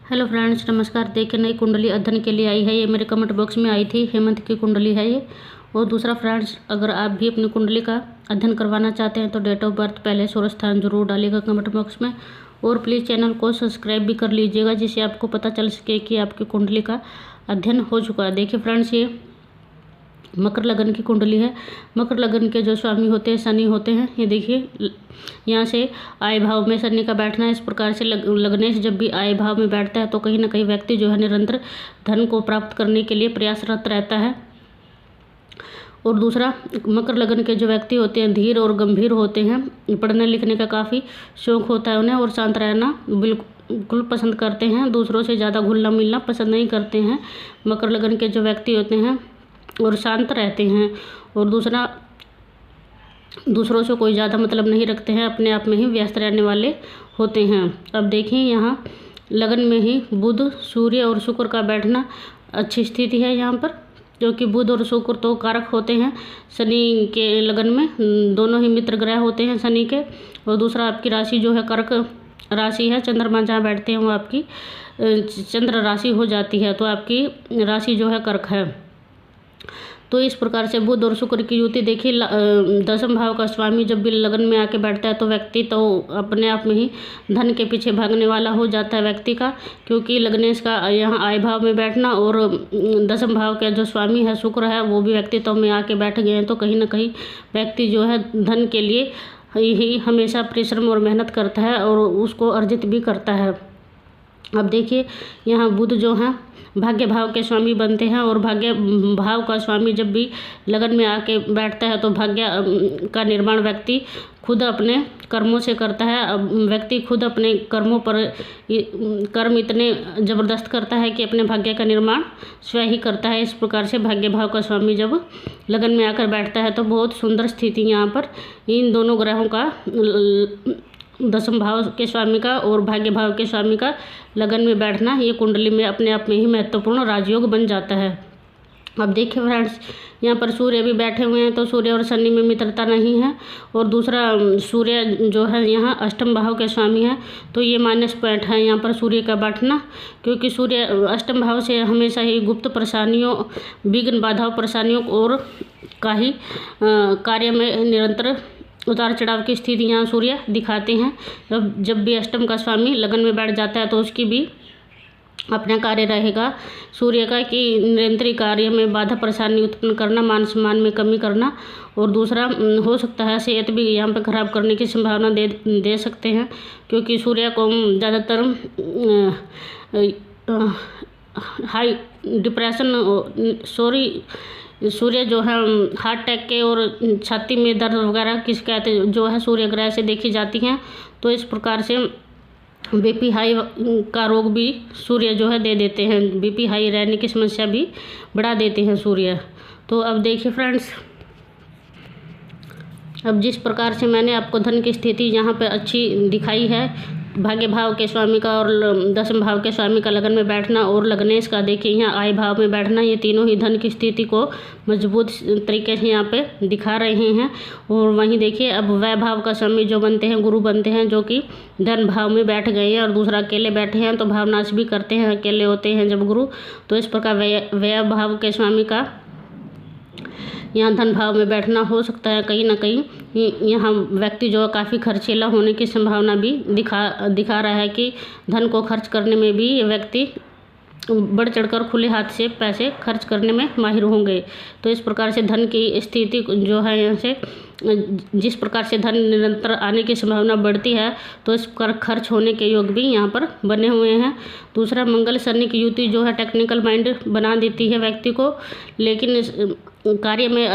Hello friends, नमस्कार। देखिए, नई कुंडली अध्ययन के लिए आई है। ये मेरे कमेंट बॉक्स में आई थी। हेमंत की कुंडली है ये। और दूसरा फ्रेंड्स, अगर आप भी अपनी कुंडली का अध्ययन करवाना चाहते हैं तो डेट ऑफ बर्थ पहले सूर्य स्थान जरूर डालिएगा कमेंट बॉक्स में। और प्लीज़ चैनल को सब्सक्राइब भी कर लीजिएगा, जिससे आपको पता चल सके कि आपकी कुंडली का अध्ययन हो चुका है। देखिए फ्रेंड्स, ये मकर लगन की कुंडली है। मकर लगन के जो स्वामी होते हैं शनि होते हैं। ये देखिए, यहाँ से आय भाव में शनि का बैठना है। इस प्रकार से लग्नेश जब भी आय भाव में बैठता है तो कहीं ना कहीं व्यक्ति जो है निरंतर धन को प्राप्त करने के लिए प्रयासरत रहता है। और दूसरा, मकर लगन के जो व्यक्ति होते हैं धीर और गंभीर होते हैं। पढ़ने लिखने का काफ़ी शौक होता है उन्हें, और शांत रहना बिल्कुल पसंद करते हैं। दूसरों से ज़्यादा घुलना मिलना पसंद नहीं करते हैं मकर लगन के जो व्यक्ति होते हैं, और शांत रहते हैं। और दूसरा, दूसरों से कोई ज़्यादा मतलब नहीं रखते हैं, अपने आप में ही व्यस्त रहने वाले होते हैं। अब देखिए, यहाँ लगन में ही बुध, सूर्य और शुक्र का बैठना अच्छी स्थिति है यहाँ पर, क्योंकि बुध और शुक्र तो कारक होते हैं शनि के लगन में। दोनों ही मित्र ग्रह होते हैं शनि के। और दूसरा, आपकी राशि जो है कर्क राशि है। चंद्रमा जहाँ बैठते हैं वो आपकी चंद्र राशि हो जाती है, तो आपकी राशि जो है कर्क है। तो इस प्रकार से बुध और शुक्र की युति देखिए। दसम भाव का स्वामी जब भी लगन में आके बैठता है तो व्यक्ति तो अपने आप में ही धन के पीछे भागने वाला हो जाता है व्यक्ति का, क्योंकि लगनेश का यहाँ आय भाव में बैठना और दसम भाव का जो स्वामी है शुक्र है वो भी व्यक्तित्व में आके बैठ गए हैं। तो कहीं ना कहीं व्यक्ति जो है धन के लिए ही हमेशा परिश्रम और मेहनत करता है और उसको अर्जित भी करता है। अब देखिए, यहाँ बुध जो है भाग्य भाव के स्वामी बनते हैं, और भाग्य भाव का स्वामी जब भी लगन में आके बैठता है तो भाग्य का निर्माण व्यक्ति खुद अपने कर्मों से करता है। अब व्यक्ति खुद अपने कर्मों पर कर्म इतने ज़बरदस्त करता है कि अपने भाग्य का निर्माण स्वयं ही करता है। इस प्रकार से भाग्य भाव का स्वामी जब लगन में आकर बैठता है तो बहुत सुंदर स्थिति यहाँ पर इन दोनों ग्रहों का, दसम भाव के स्वामी का और भाग्य भाव के स्वामी का लगन में बैठना, ये कुंडली में अपने आप में ही महत्वपूर्ण राजयोग बन जाता है। अब देखिए फ्रेंड्स, यहाँ पर सूर्य भी बैठे हुए हैं, तो सूर्य और शनि में मित्रता नहीं है। और दूसरा, सूर्य जो है यहाँ अष्टम भाव के स्वामी है, तो ये माइनस पॉइंट है यहाँ पर सूर्य का बैठना, क्योंकि सूर्य अष्टम भाव से हमेशा ही गुप्त परेशानियों, विघ्न बाधाओं, परेशानियों और का ही कार्य में निरंतर उतार चढ़ाव की स्थिति यहाँ सूर्य दिखाते हैं। जब भी अष्टम का स्वामी लगन में बैठ जाता है तो उसकी भी अपना कार्य रहेगा सूर्य का कि निरंतर कार्य में बाधा परेशानी उत्पन्न करना, मान सम्मान में कमी करना। और दूसरा, हो सकता है सेहत भी यहाँ पर खराब करने की संभावना दे सकते हैं, क्योंकि सूर्य को ज़्यादातर हाई डिप्रेशन सूर्य जो है हार्ट अटैक के और छाती में दर्द वगैरह की शिकायतें जो है सूर्य ग्रह से देखी जाती हैं। तो इस प्रकार से बीपी हाई का रोग भी सूर्य जो है दे देते हैं, बीपी हाई रहने की समस्या भी बढ़ा देते हैं सूर्य। तो अब देखिए फ्रेंड्स, अब जिस प्रकार से मैंने आपको धन की स्थिति यहाँ पे अच्छी दिखाई है, भाग्य भाव के स्वामी का और दसम भाव के स्वामी का लगन में बैठना और लगनेश का देखिए यहाँ आय भाव में बैठना, ये तीनों ही धन की स्थिति को मजबूत तरीके से यहाँ पे दिखा रहे हैं। और वहीं देखिए, अब व्यय भाव का स्वामी जो बनते हैं गुरु बनते हैं, जो कि धन भाव में बैठ गए हैं। और दूसरा, अकेले बैठे हैं तो भावनाश भी करते हैं, अकेले होते हैं जब गुरु। तो इस प्रकार व्यय भाव के स्वामी का यहाँ धन भाव में बैठना हो सकता है। कहीं ना कहीं यहाँ व्यक्ति जो काफ़ी खर्चीला होने की संभावना भी दिखा रहा है कि धन को खर्च करने में भी ये व्यक्ति बढ़ चढ़कर खुले हाथ से पैसे खर्च करने में माहिर होंगे। तो इस प्रकार से धन की स्थिति जो है यहाँ से, जिस प्रकार से धन निरंतर आने की संभावना बढ़ती है तो इस पर खर्च होने के योग भी यहाँ पर बने हुए हैं। दूसरा, मंगल शनि की युति जो है टेक्निकल माइंड बना देती है व्यक्ति को, लेकिन इस कार्य में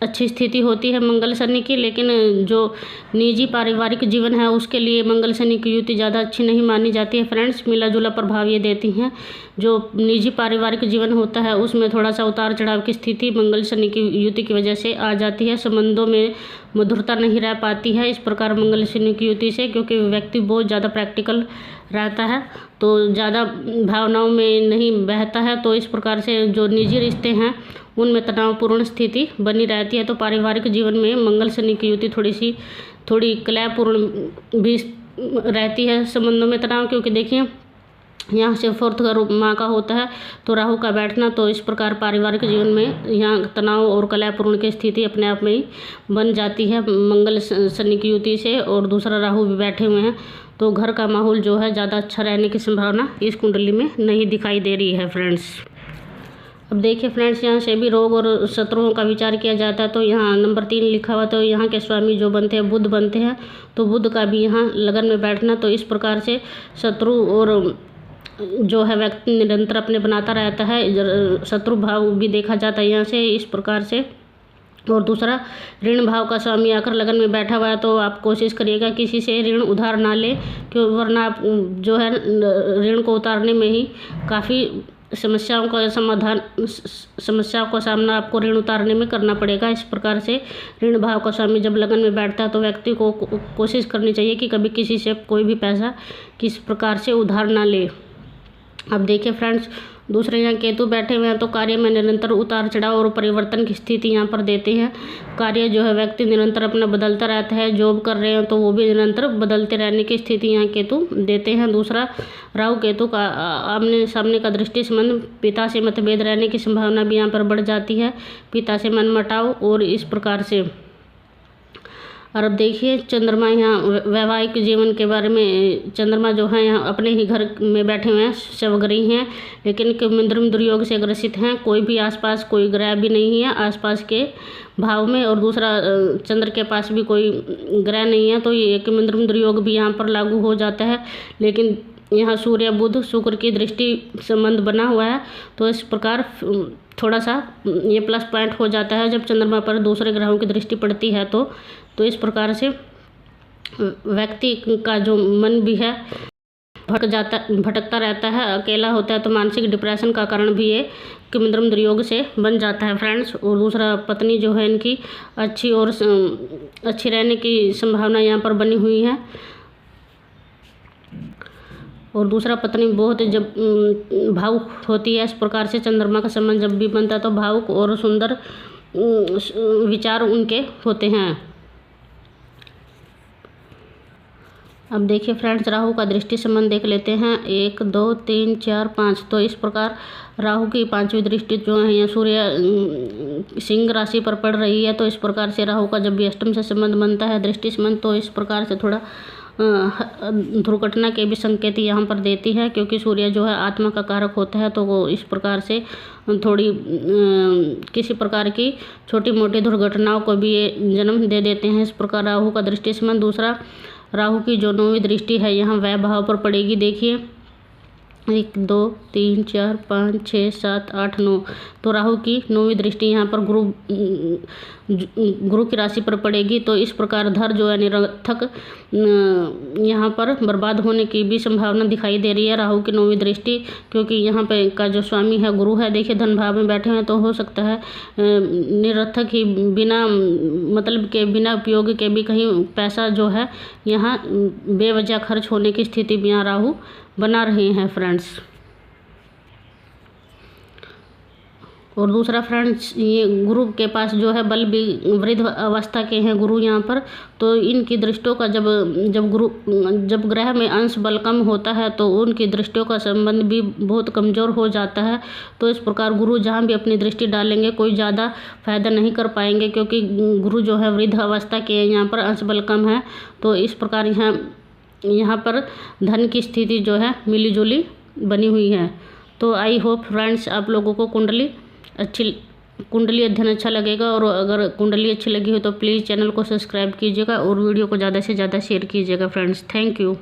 अच्छी स्थिति होती है मंगल शनि की। लेकिन जो निजी पारिवारिक जीवन है उसके लिए मंगल शनि की युति ज़्यादा अच्छी नहीं मानी जाती है फ्रेंड्स। मिला जुला प्रभाव ये देती हैं। जो निजी पारिवारिक जीवन होता है उसमें थोड़ा सा उतार चढ़ाव की स्थिति मंगल शनि की युति की वजह से आ जाती है। संबंधों में मधुरता नहीं रह पाती है इस प्रकार मंगल शनि की युति से, क्योंकि व्यक्ति बहुत ज़्यादा प्रैक्टिकल रहता है, तो ज़्यादा भावनाओं में नहीं बहता है। तो इस प्रकार से जो निजी रिश्ते हैं उनमें तनावपूर्ण स्थिति बनी रहती है। तो पारिवारिक जीवन में मंगल शनि की युति थोड़ी कलहपूर्ण भी रहती है, संबंधों में तनाव। क्योंकि देखिए, यहाँ से फोर्थ घर माँ का होता है। तो राहु का बैठना, तो इस प्रकार पारिवारिक जीवन में यहाँ तनाव और कलहपूर्ण की स्थिति अपने आप में ही बन जाती है मंगल शनि की युति से। और दूसरा राहु भी बैठे हुए हैं, तो घर का माहौल जो है ज़्यादा अच्छा रहने की संभावना इस कुंडली में नहीं दिखाई दे रही है फ्रेंड्स। अब देखिए फ्रेंड्स, यहाँ से भी रोग और शत्रुओं का विचार किया जाता है। तो यहाँ नंबर 3 लिखा हुआ, तो यहाँ के स्वामी जो बनते हैं बुध बनते हैं। तो बुध का भी यहाँ लगन में बैठना, तो इस प्रकार से शत्रु और जो है व्यक्ति निरंतर अपने बनाता रहता है। शत्रु भाव भी देखा जाता है यहाँ से इस प्रकार से। और दूसरा ऋण भाव का स्वामी आकर लगन में बैठा हुआ है, तो आप कोशिश करिएगा किसी से ऋण उधार ना ले, क्यों वरना आप जो है ऋण को उतारने में ही काफ़ी समस्याओं का सामना आपको ऋण उतारने में करना पड़ेगा। इस प्रकार से ऋण भाव का स्वामी जब लगन में बैठता है, तो व्यक्ति को कोशिश करनी चाहिए कि कभी किसी से कोई भी पैसा किस प्रकार से उधार ना ले। अब देखिए फ्रेंड्स, दूसरे यहाँ केतु बैठे हुए हैं, तो कार्य में निरंतर उतार चढ़ाव और परिवर्तन की स्थिति यहाँ पर देते हैं। कार्य जो है व्यक्ति निरंतर अपना बदलता रहता है। जॉब कर रहे हैं तो वो भी निरंतर बदलते रहने की स्थिति यहाँ केतु देते हैं। दूसरा राहु केतु का आमने सामने का दृष्टि संबंध, पिता से मतभेद रहने की संभावना भी यहाँ पर बढ़ जाती है। पिता से मनमुटाव और इस प्रकार से। और अब देखिए चंद्रमा यहाँ वैवाहिक जीवन के बारे में। चंद्रमा जो है यहाँ अपने ही घर में बैठे हुए हैं, शवग्रही हैं, लेकिन केमिंद्रम दुर्योग से ग्रसित हैं। कोई भी आसपास कोई ग्रह भी नहीं है आसपास के भाव में, और दूसरा चंद्र के पास भी कोई ग्रह नहीं है, तो ये केमिंद्रम दुर्योग भी यहाँ पर लागू हो जाता है। लेकिन यहाँ सूर्य बुध शुक्र की दृष्टि संबंध बना हुआ है, तो इस प्रकार थोड़ा सा ये प्लस पॉइंट हो जाता है जब चंद्रमा पर दूसरे ग्रहों की दृष्टि पड़ती है। तो इस प्रकार से व्यक्ति का जो मन भी है भटकता रहता है, अकेला होता है, तो मानसिक डिप्रेशन का कारण भी ये केमिंद्रम दुर्योग से बन जाता है फ्रेंड्स। और दूसरा पत्नी जो है इनकी अच्छी रहने की संभावना यहाँ पर बनी हुई है। और दूसरा पत्नी बहुत जब भावुक होती है। इस प्रकार से चंद्रमा का संबंध जब भी बनता है, तो भावुक और सुंदर विचार उनके होते हैं। अब देखिए फ्रेंड्स, राहु का दृष्टि संबंध देख लेते हैं। 1 2 3 4 5। तो इस प्रकार राहु की 5वीं दृष्टि जो है यहाँ सूर्य सिंह राशि पर पड़ रही है। तो इस प्रकार से राहु का जब भी अष्टम से संबंध बनता है, दृष्टि संबंध, तो इस प्रकार से थोड़ा दुर्घटना के भी संकेत यहाँ पर देती है, क्योंकि सूर्य जो है आत्मा का कारक होता है। तो वो इस प्रकार से थोड़ी किसी प्रकार की छोटी मोटी दुर्घटनाओं को भी ये जन्म दे देते हैं। इस प्रकार राहु का दृष्टि संबंध। दूसरा राहु की जो 9वीं दृष्टि है यहाँ वह भाव पर पड़ेगी। देखिए 1 2 3 4 5 6 7 8 9। तो राहु की 9वीं दृष्टि यहाँ पर गुरु की राशि पर पड़ेगी। तो इस प्रकार धर जो है निरर्थक यहाँ पर बर्बाद होने की भी संभावना दिखाई दे रही है राहु की 9वीं दृष्टि, क्योंकि यहाँ पे का जो स्वामी है गुरु है। देखिए धन भाव में बैठे हैं, तो हो सकता है निरर्थक ही बिना मतलब के बिना उपयोग के भी कहीं पैसा जो है यहाँ बेवजह खर्च होने की स्थिति भी यहाँ राहु बना रहे हैं फ्रेंड्स। और दूसरा फ्रेंड्स, ये गुरु के पास जो है बल भी वृद्ध अवस्था के हैं गुरु यहाँ पर। तो इनकी दृष्टियों का जब ग्रह में अंश बल कम होता है, तो उनकी दृष्टियों का संबंध भी बहुत कमज़ोर हो जाता है। तो इस प्रकार गुरु जहाँ भी अपनी दृष्टि डालेंगे कोई ज़्यादा फायदा नहीं कर पाएंगे, क्योंकि गुरु जो है वृद्ध अवस्था के यहाँ पर अंश बल कम है। तो इस प्रकार यहाँ पर धन की स्थिति जो है मिली जुली बनी हुई है। तो आई होप फ्रेंड्स आप लोगों को कुंडली अध्ययन अच्छा लगेगा। और अगर कुंडली अच्छी लगी हो तो प्लीज़ चैनल को सब्सक्राइब कीजिएगा और वीडियो को ज़्यादा से ज़्यादा शेयर कीजिएगा फ्रेंड्स। Thank you.